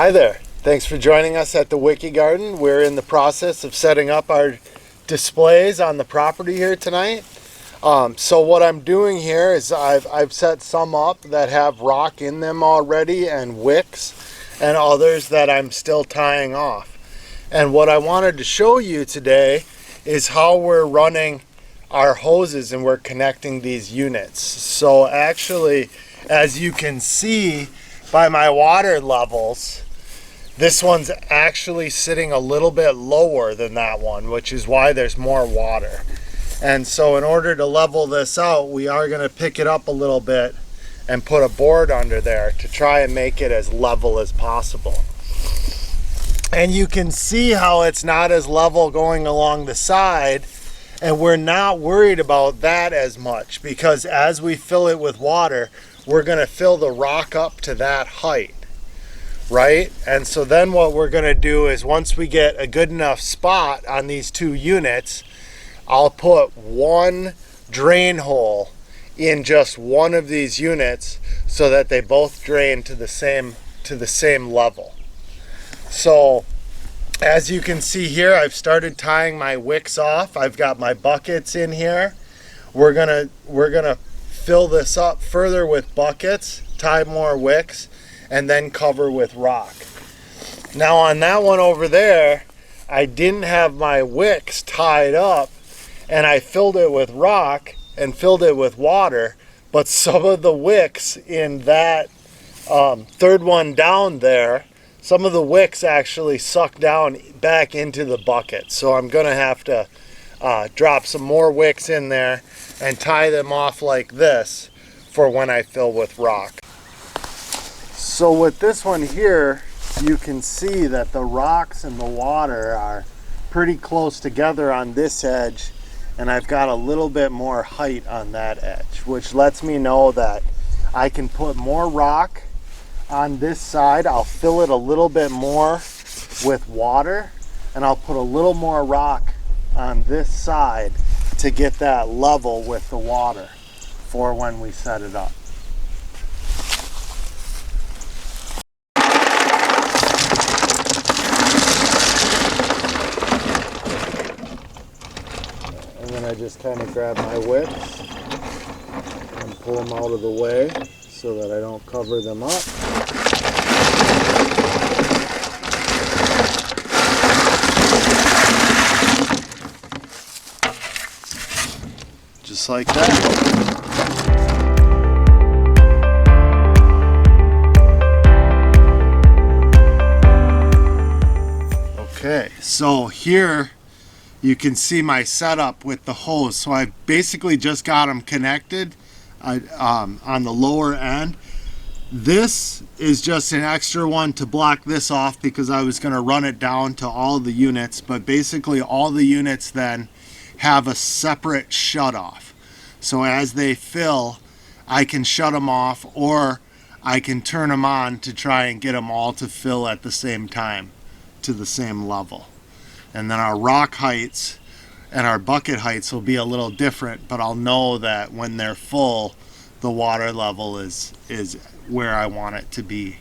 Hi there. Thanks for joining us at the Wicky Garden. We're in the process of setting up our displays on the property here tonight. So what I'm doing here is I've set some up that have rock in them already and wicks, and others that I'm still tying off. And what I wanted to show you today is how we're running our hoses and we're connecting these units. So actually, as you can see by my water levels, this one's actually sitting a little bit lower than that one, which is why there's more water. And so in order to level this out, we are going to pick it up a little bit and put a board under there to try and make it as level as possible. And you can see how it's not as level going along the side, and we're not worried about that as much, because as we fill it with water, we're going to fill the rock up to that height, right? And so then what we're going to do is, once we get a good enough spot on these two units, I'll put one drain hole in just one of these units so that they both drain to the same level. So as you can see here, I've started tying my wicks off. I've got my buckets in here. We're gonna fill this up further with buckets, tie more wicks, and then cover with rock. Now on that one over there, I didn't have my wicks tied up, and I filled it with rock and filled it with water, but some of the wicks in that third one down there, some of the wicks actually suck down back into the bucket. So I'm gonna have to drop some more wicks in there and tie them off like this for when I fill with rock. So with this one here, you can see that the rocks and the water are pretty close together on this edge, and I've got a little bit more height on that edge, which lets me know that I can put more rock on this side. I'll fill it a little bit more with water, and I'll put a little more rock on this side to get that level with the water for when we set it up. And then I just kind of grab my wicks and pull them out of the way so that I don't cover them up. Just like that. Okay, so here you can see my setup with the hose. So I basically just got them connected on the lower end. This is just an extra one to block this off because I was going to run it down to all the units, but basically all the units then have a separate shut off. So as they fill, I can shut them off, or I can turn them on to try and get them all to fill at the same time to the same level. And then our rock heights and our bucket heights will be a little different, but I'll know that when they're full, the water level is where I want it to be.